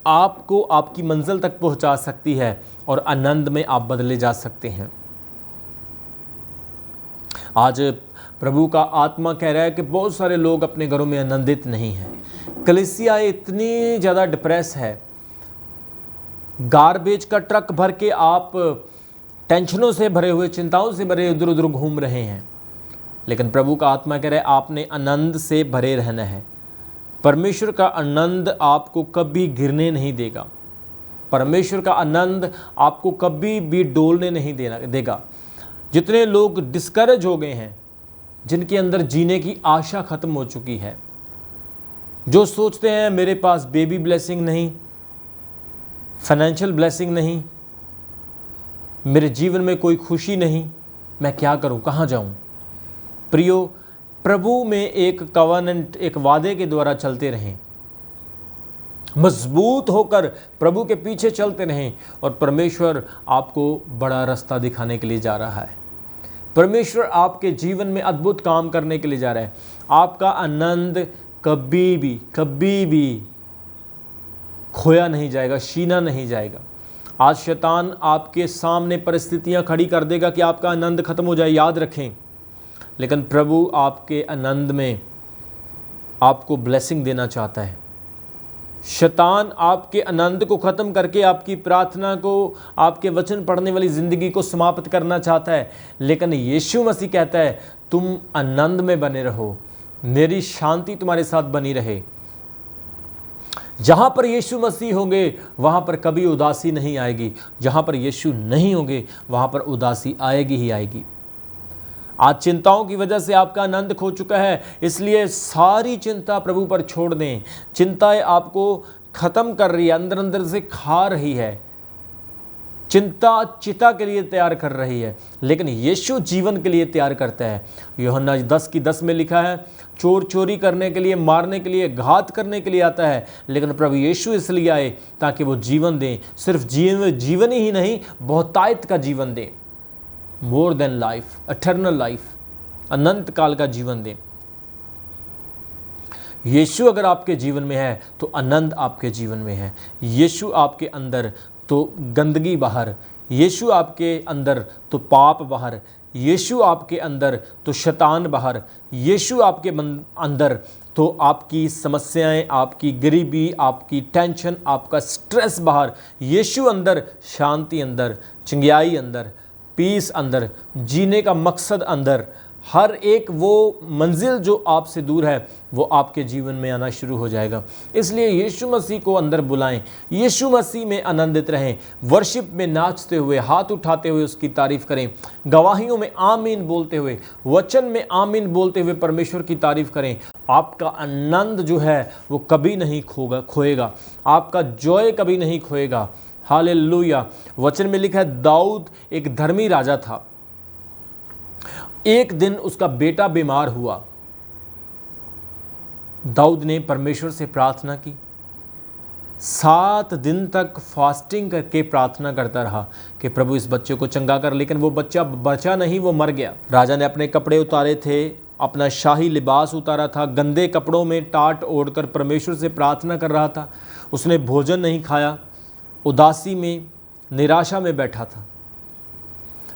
[SPEAKER 1] आपको आपकी मंजिल तक पहुंचा सकती है और आनंद में आप बदले जा सकते हैं। आज प्रभु का आत्मा कह रहा है कि बहुत सारे लोग अपने घरों में आनंदित नहीं हैं। कलीसिया इतनी ज़्यादा डिप्रेस है, गार्बेज का ट्रक भर के आप टेंशनों से भरे हुए, चिंताओं से भरे इधर उधर घूम रहे हैं, लेकिन प्रभु का आत्मा कह रहा है आपने आनंद से भरे रहना है। परमेश्वर का आनंद आपको कभी गिरने नहीं देगा, परमेश्वर का आनंद आपको कभी भी डोलने नहीं देगा। जितने लोग डिस्करेज हो गए हैं, जिनके अंदर जीने की आशा खत्म हो चुकी है, जो सोचते हैं मेरे पास बेबी ब्लेसिंग नहीं, फाइनेंशियल ब्लेसिंग नहीं, मेरे जीवन में कोई खुशी नहीं, मैं क्या करूं, कहां जाऊं? प्रियो, प्रभु में एक कवनेंट, एक वादे के द्वारा चलते रहें, मजबूत होकर प्रभु के पीछे चलते रहें, और परमेश्वर आपको बड़ा रास्ता दिखाने के लिए जा रहा है। परमेश्वर आपके जीवन में अद्भुत काम करने के लिए जा रहा है। आपका आनंद कभी भी खोया नहीं जाएगा, छीना नहीं जाएगा। आज शैतान आपके सामने परिस्थितियां खड़ी कर देगा कि आपका आनंद खत्म हो जाए, याद रखें, लेकिन प्रभु आपके आनंद में आपको ब्लेसिंग देना चाहता है। शैतान आपके आनंद को ख़त्म करके आपकी प्रार्थना को, आपके वचन पढ़ने वाली ज़िंदगी को समाप्त करना चाहता है, लेकिन यीशु मसीह कहता है तुम आनंद में बने रहो, मेरी शांति तुम्हारे साथ बनी रहे। जहाँ पर यीशु मसीह होंगे वहाँ पर कभी उदासी नहीं आएगी, जहाँ पर यीशु नहीं होंगे वहाँ पर उदासी आएगी ही आएगी। आज चिंताओं की वजह से आपका आनंद खो चुका है, इसलिए सारी चिंता प्रभु पर छोड़ दें। चिंताएं आपको ख़त्म कर रही है, अंदर अंदर से खा रही है, चिंता चिता के लिए तैयार कर रही है, लेकिन यीशु जीवन के लिए तैयार करता है। यूहन्ना 10:10 में लिखा है, चोर चोरी करने के लिए, मारने के लिए, घात करने के लिए आता है, लेकिन प्रभु यीशु इसलिए आए ताकि वो जीवन दें। सिर्फ जीवन ही नहीं, बहुतायत का जीवन दें, more than life, eternal life, अनंत काल का जीवन दें। यीशु अगर आपके जीवन में है तो आनंद आपके जीवन में है। यीशु आपके अंदर तो गंदगी बाहर, यीशु आपके अंदर तो पाप बाहर, यीशु आपके अंदर तो शैतान बाहर, यीशु आपके अंदर तो आपकी समस्याएं, आपकी गरीबी, आपकी टेंशन, आपका स्ट्रेस बाहर, यीशु अंदर शांति, अंदर चंगियाई, अंदर पीस, अंदर जीने का मकसद, अंदर हर एक वो मंजिल जो आपसे दूर है वो आपके जीवन में आना शुरू हो जाएगा। इसलिए यीशु मसीह को अंदर बुलाएं, यीशु मसीह में आनंदित रहें, वर्शिप में नाचते हुए, हाथ उठाते हुए उसकी तारीफ़ करें, गवाहियों में आमीन बोलते हुए, वचन में आमीन बोलते हुए परमेश्वर की तारीफ़ करें। आपका आनंद जो है वो कभी नहीं खोएगा, आपका जॉय कभी नहीं खोएगा। हालेलुया। वचन में लिखा है दाऊद एक धर्मी राजा था। एक दिन उसका बेटा बीमार हुआ। दाऊद ने परमेश्वर से प्रार्थना की, 7 दिन तक फास्टिंग करके प्रार्थना करता रहा कि प्रभु इस बच्चे को चंगा कर, लेकिन वो बच्चा बचा नहीं, वो मर गया। राजा ने अपने कपड़े उतारे थे, अपना शाही लिबास उतारा था, गंदे कपड़ों में टाट ओढ़कर परमेश्वर से प्रार्थना कर रहा था। उसने भोजन नहीं खाया, उदासी में, निराशा में बैठा था।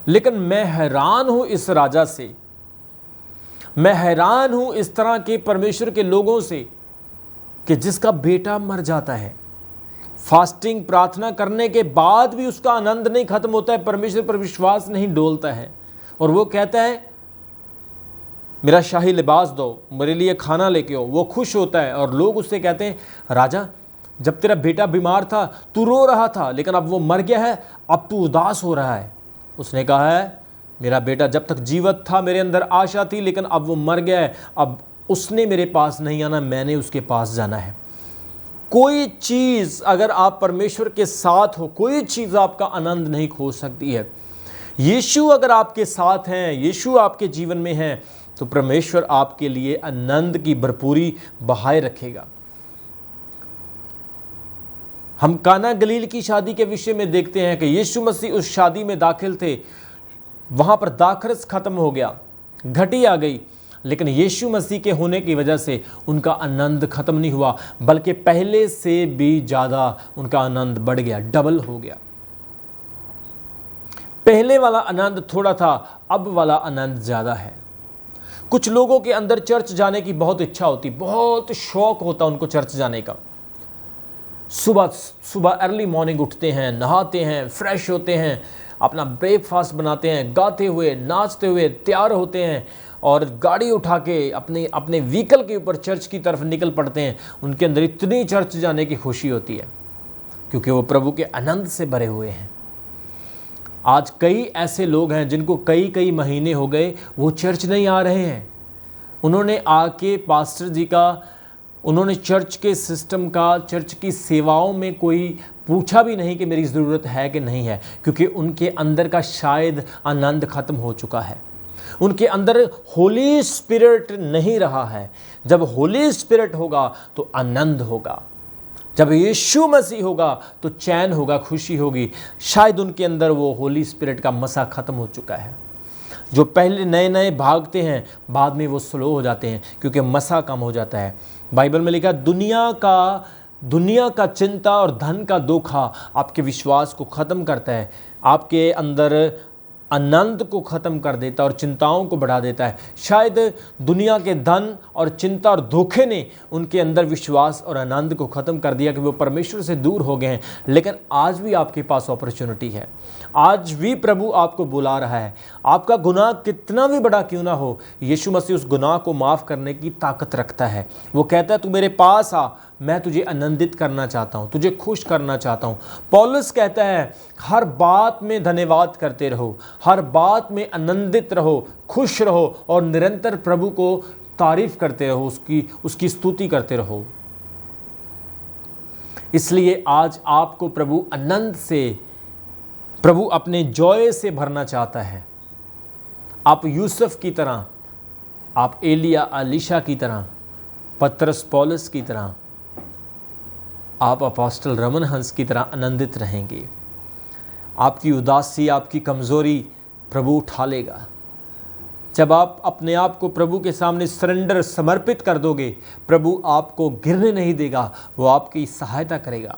[SPEAKER 1] लेकिन मैं हैरान हूं इस राजा से, मैं हैरान हूं इस तरह के परमेश्वर के लोगों से कि जिसका बेटा मर जाता है, फास्टिंग प्रार्थना करने के बाद भी उसका आनंद नहीं खत्म होता है, परमेश्वर पर विश्वास नहीं डोलता है, और वो कहता है मेरा शाही लिबास दो, मेरे लिए खाना लेके आओ। वो खुश होता है और लोग उससे कहते हैं राजा, जब तेरा बेटा बीमार था तू रो रहा था, लेकिन अब वो मर गया है, अब तू उदास हो रहा है। उसने कहा है मेरा बेटा जब तक जीवित था मेरे अंदर आशा थी, लेकिन अब वो मर गया है, अब उसने मेरे पास नहीं आना, मैंने उसके पास जाना है। कोई चीज़ अगर आप परमेश्वर के साथ हो, कोई चीज़ आपका आनंद नहीं खो सकती है। यीशु अगर आपके साथ हैं, यीशु आपके जीवन में हैं, तो परमेश्वर आपके लिए आनंद की भरपूरी बहाए रखेगा। हम काना गलील की शादी के विषय में देखते हैं कि यीशु मसीह उस शादी में दाखिल थे, वहां पर दाखरस खत्म हो गया, घटी आ गई, लेकिन यीशु मसीह के होने की वजह से उनका आनंद खत्म नहीं हुआ, बल्कि पहले से भी ज़्यादा उनका आनंद बढ़ गया, डबल हो गया। पहले वाला आनंद थोड़ा था, अब वाला आनंद ज़्यादा है। कुछ लोगों के अंदर चर्च जाने की बहुत इच्छा होती, बहुत शौक होता उनको चर्च जाने का। सुबह सुबह अर्ली मॉर्निंग उठते हैं, नहाते हैं, फ्रेश होते हैं, अपना ब्रेकफास्ट बनाते हैं, गाते हुए नाचते हुए तैयार होते हैं और गाड़ी उठा के अपने अपने व्हीकल के ऊपर चर्च की तरफ निकल पड़ते हैं। उनके अंदर इतनी चर्च जाने की खुशी होती है क्योंकि वो प्रभु के आनंद से भरे हुए हैं। आज कई ऐसे लोग हैं जिनको कई कई महीने हो गए वो चर्च नहीं आ रहे हैं। उन्होंने आके पास्टर जी का, उन्होंने चर्च के सिस्टम का, चर्च की सेवाओं में कोई पूछा भी नहीं कि मेरी ज़रूरत है कि नहीं है, क्योंकि उनके अंदर का शायद आनंद ख़त्म हो चुका है। उनके अंदर होली स्पिरिट नहीं रहा है। जब होली स्पिरिट होगा तो आनंद होगा, जब यीशु मसीह होगा तो चैन होगा, खुशी होगी। शायद उनके अंदर वो होली स्पिरिट का मसा ख़त्म हो चुका है। जो पहले नए नए भागते हैं बाद में वो स्लो हो जाते हैं क्योंकि मसा कम हो जाता है। बाइबल में लिखा दुनिया का चिंता और धन का धोखा आपके विश्वास को ख़त्म करता है, आपके अंदर आनंद को ख़त्म कर देता है और चिंताओं को बढ़ा देता है। शायद दुनिया के धन और चिंता और धोखे ने उनके अंदर विश्वास और आनंद को ख़त्म कर दिया कि वो परमेश्वर से दूर हो गए हैं। लेकिन आज भी आपके पास अपॉर्चुनिटी है, आज भी प्रभु आपको बुला रहा है। आपका गुनाह कितना भी बड़ा क्यों ना हो, यीशु मसीह उस गुनाह को माफ़ करने की ताकत रखता है। वो कहता है तू मेरे पास आ, मैं तुझे आनंदित करना चाहता हूँ, तुझे खुश करना चाहता हूँ। पौलुस कहता है हर बात में धन्यवाद करते रहो, हर बात में आनंदित रहो, खुश रहो और निरंतर प्रभु को तारीफ करते रहो, उसकी स्तुति करते रहो। इसलिए आज आपको प्रभु आनंद से, प्रभु अपने जॉय से भरना चाहता है। आप यूसुफ की तरह, आप एलिया अलीशा की तरह, पतरस पौलुस की तरह, आप अपोस्टल रमन हंस की तरह आनंदित रहेंगे। आपकी उदासी, आपकी कमज़ोरी प्रभु उठा लेगा। जब आप अपने आप को प्रभु के सामने सरेंडर, समर्पित कर दोगे, प्रभु आपको गिरने नहीं देगा, वो आपकी सहायता करेगा।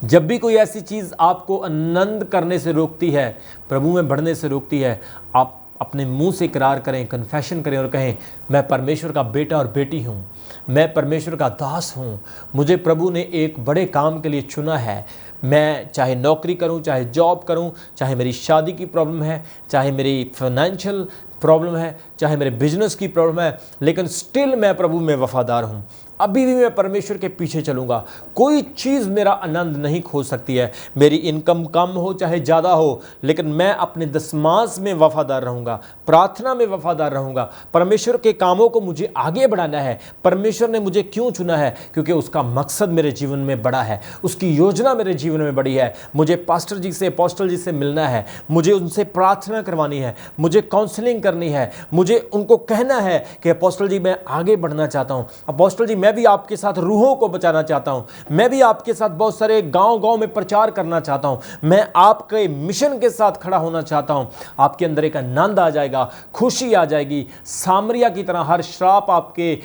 [SPEAKER 1] जब भी कोई ऐसी चीज़ आपको आनंद करने से रोकती है, प्रभु में बढ़ने से रोकती है, आप अपने मुंह से इकरार करें, कन्फेशन करें और कहें मैं परमेश्वर का बेटा और बेटी हूँ, मैं परमेश्वर का दास हूँ, मुझे प्रभु ने एक बड़े काम के लिए चुना है। मैं चाहे नौकरी करूँ, चाहे जॉब करूँ, चाहे मेरी शादी की प्रॉब्लम है, चाहे मेरी फाइनेंशियल प्रॉब्लम है, चाहे मेरे बिजनेस की प्रॉब्लम है, लेकिन स्टिल मैं प्रभु में वफ़ादार हूँ। अभी भी मैं परमेश्वर के पीछे चलूँगा। कोई चीज़ मेरा आनंद नहीं खो सकती है। मेरी इनकम कम हो चाहे ज़्यादा हो, लेकिन मैं अपने दशमांश में वफादार रहूँगा, प्रार्थना में वफादार रहूँगा। परमेश्वर के कामों को मुझे आगे बढ़ाना है। परमेश्वर ने मुझे क्यों चुना है? क्योंकि उसका मकसद मेरे जीवन में बड़ा है, उसकी योजना मेरे जीवन में बड़ी है। मुझे पास्टर जी से, अपोस्टल जी से मिलना है, मुझे उनसे प्रार्थना करवानी है, मुझे काउंसलिंग करनी है, मुझे उनको कहना है कि अपोस्टल जी मैं आगे बढ़ना चाहता हूँ, अपोस्टल जी मैं भी आपके साथ रूहों को बचाना चाहता हूँ, मैं भी आपके साथ बहुत सारे गांव-गांव में प्रचार करना चाहता हूँ, मैं आपके मिशन के साथ खड़ा होना चाहता हूँ। आपके अंदर एक आनंद आ जाएगा, खुशी आ जाएगी। सामरिया की तरह हर श्राप आपके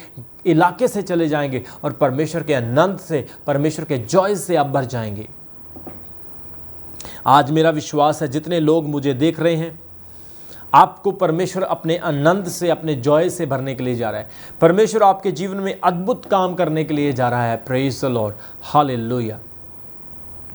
[SPEAKER 1] इलाके से चले जाएंगे और परमेश्वर के आनंद से, परमेश्वर के जॉय से आप भर जाएंगे। आज मेरा विश्वास है जितने लोग मुझे देख रहे हैं, आपको परमेश्वर अपने आनंद से, अपने जॉय से भरने के लिए जा रहा है। परमेश्वर आपके जीवन में अद्भुत काम करने के लिए जा रहा है। Praise the Lord, hallelujah,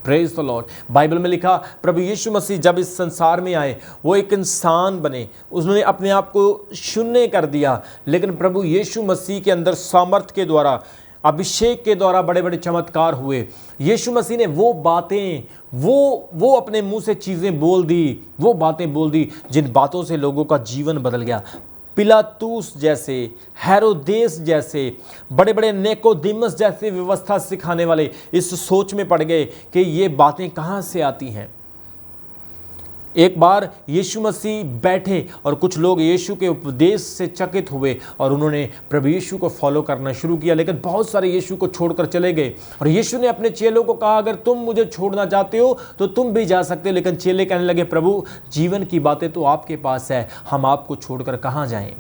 [SPEAKER 1] praise the Lord. Bible में लिखा, प्रभु यीशु मसीह जब इस संसार में आए, वो एक इंसान बने, उन्होंने अपने आप को शून्य कर दिया, लेकिन प्रभु यीशु मसीह के अंदर सामर्थ के द्वारा, अभिषेक के द्वारा बड़े बड़े चमत्कार हुए। यीशु मसीह ने वो बातें, वो अपने मुंह से चीज़ें बोल दी, वो बातें बोल दी जिन बातों से लोगों का जीवन बदल गया। पिलातूस जैसे, हेरोदेस जैसे, बड़े बड़े निकोदेमस जैसे व्यवस्था सिखाने वाले इस सोच में पड़ गए कि ये बातें कहाँ से आती हैं। एक बार यीशु मसीह बैठे और कुछ लोग यीशु के उपदेश से चकित हुए और उन्होंने प्रभु यीशु को फॉलो करना शुरू किया, लेकिन बहुत सारे यीशु को छोड़कर चले गए। और यीशु ने अपने चेलों को कहा, अगर तुम मुझे छोड़ना चाहते हो तो तुम भी जा सकते हो। लेकिन चेले कहने लगे, प्रभु जीवन की बातें तो आपके पास है, हम आपको छोड़कर कहाँ जाएं।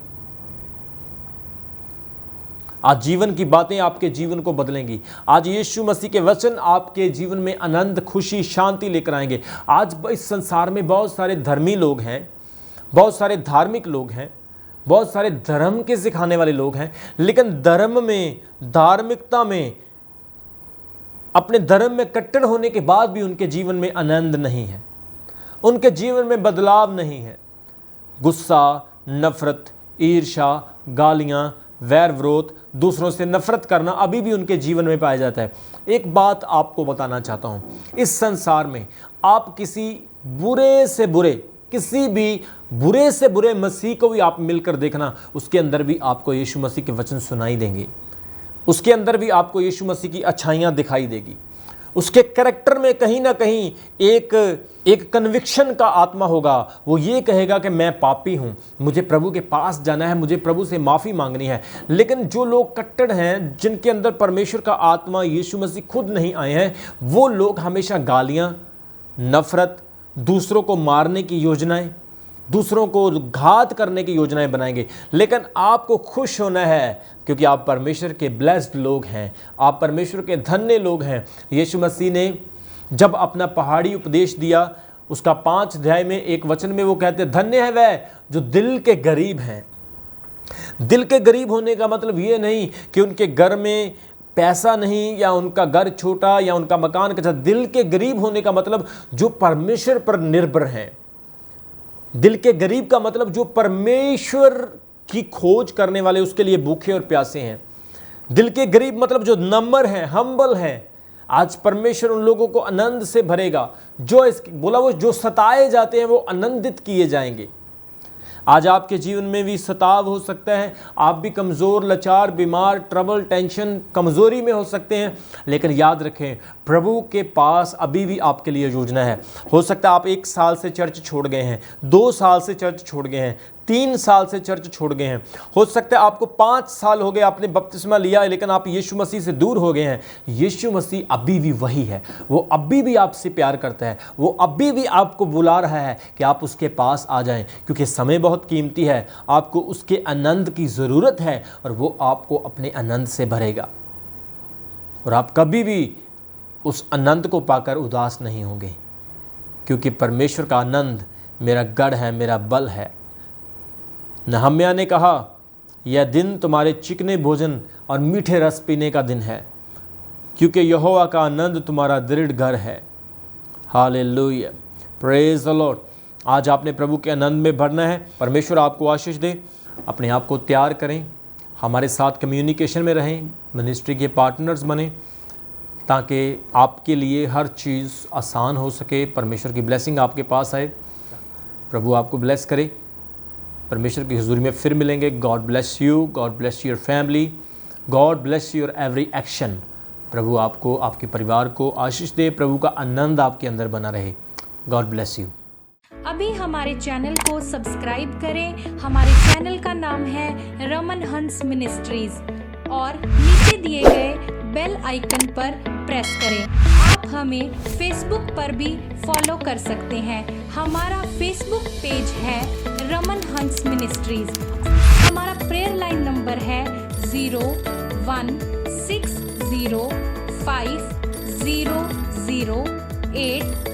[SPEAKER 1] आज जीवन की बातें आपके जीवन को बदलेंगी। आज यीशु मसीह के वचन आपके जीवन में आनंद, खुशी, शांति लेकर आएंगे। आज इस संसार में बहुत सारे धर्मी लोग हैं, बहुत सारे धार्मिक लोग हैं, बहुत सारे धर्म के सिखाने वाले लोग हैं, लेकिन धर्म में, धार्मिकता में, अपने धर्म में कट्टर होने के बाद भी उनके जीवन में आनंद नहीं है, उनके जीवन में बदलाव नहीं है। गुस्सा, नफरत, ईर्ष्या, गालियां, वैर विरोध, दूसरों से नफरत करना अभी भी उनके जीवन में पाया जाता है। एक बात आपको बताना चाहता हूं, इस संसार में आप किसी बुरे से बुरे, किसी भी बुरे से बुरे मसीह को भी आप मिलकर देखना, उसके अंदर भी आपको यीशु मसीह के वचन सुनाई देंगे, उसके अंदर भी आपको यीशु मसीह की अच्छाइयाँ दिखाई देगी। उसके कैरेक्टर में कहीं ना कहीं एक कन्विक्शन का आत्मा होगा। वो ये कहेगा कि मैं पापी हूँ, मुझे प्रभु के पास जाना है, मुझे प्रभु से माफ़ी मांगनी है। लेकिन जो लोग कट्टर हैं, जिनके अंदर परमेश्वर का आत्मा, यीशु मसीह खुद नहीं आए हैं, वो लोग हमेशा गालियाँ, नफरत, दूसरों को मारने की योजनाएं, दूसरों को घात करने की योजनाएं बनाएंगे। लेकिन आपको खुश होना है क्योंकि आप परमेश्वर के ब्लेस्ड लोग हैं, आप परमेश्वर के धन्य लोग हैं। यीशु मसीह ने जब अपना पहाड़ी उपदेश दिया, उसका 5 अध्याय में एक वचन में वो कहते हैं, धन्य है वह जो दिल के गरीब हैं। दिल के गरीब होने का मतलब ये नहीं कि उनके घर में पैसा नहीं, या उनका घर छोटा, या उनका मकान कच्चा। दिल के गरीब होने का मतलब जो परमेश्वर पर निर्भर हैं। दिल के गरीब का मतलब जो परमेश्वर की खोज करने वाले, उसके लिए भूखे और प्यासे हैं। दिल के गरीब मतलब जो नम्र हैं, हम्बल हैं। आज परमेश्वर उन लोगों को आनंद से भरेगा। वो जो सताए जाते हैं वो आनंदित किए जाएंगे। आज आपके जीवन में भी सताव हो सकता है, आप भी कमज़ोर, लाचार, बीमार, ट्रबल, टेंशन, कमज़ोरी में हो सकते हैं, लेकिन याद रखें प्रभु के पास अभी भी आपके लिए योजना है। हो सकता है आप 1 साल से चर्च छोड़ गए हैं, 2 साल से चर्च छोड़ गए हैं, 3 साल से चर्च छोड़ गए हैं। हो सकता है आपको 5 साल हो गए, आपने बपतिस्मा लिया है, लेकिन आप यीशु मसीह से दूर हो गए हैं। यीशु मसीह अभी भी वही है, वो अभी भी आपसे प्यार करता है, वो अभी भी आपको बुला रहा है कि आप उसके पास आ जाएं, क्योंकि समय बहुत कीमती है। आपको उसके आनंद की ज़रूरत है और वो आपको अपने आनंद से भरेगा, और आप कभी भी उस आनंद को पाकर उदास नहीं होंगे, क्योंकि परमेश्वर का आनंद मेरा गढ़ है, मेरा बल है। नहम्याह ने कहा, यह दिन तुम्हारे चिकने भोजन और मीठे रस पीने का दिन है, क्योंकि यहोवा का आनंद तुम्हारा दृढ़ घर है। Hallelujah, praise the Lord. आज आपने प्रभु के आनंद में भरना है। परमेश्वर आपको आशीष दे। अपने आप को तैयार करें, हमारे साथ कम्युनिकेशन में रहें, मिनिस्ट्री के पार्टनर्स बने, ताकि आपके लिए हर चीज़ आसान हो सके, परमेश्वर की ब्लेसिंग आपके पास आए। प्रभु आपको ब्लेस करे। परमेश्वर की हुजूरी में फिर मिलेंगे। God bless you, God bless your family, God bless your every action. प्रभु आपको, आपके परिवार को आशीष दे। प्रभु का आनंद आपके अंदर बना रहे। God bless you.
[SPEAKER 2] अभी हमारे चैनल को सब्सक्राइब करें। हमारे चैनल का नाम है रमन हंस मिनिस्ट्रीज और नीचे दिए गए बेल आइकन पर प्रेस करें। आप हमें फेसबुक पर भी फॉलो कर सकते हैं। हमारा फेसबुक पेज है रमन हंस मिनिस्ट्रीज। हमारा प्रेयर लाइन नंबर है 01605008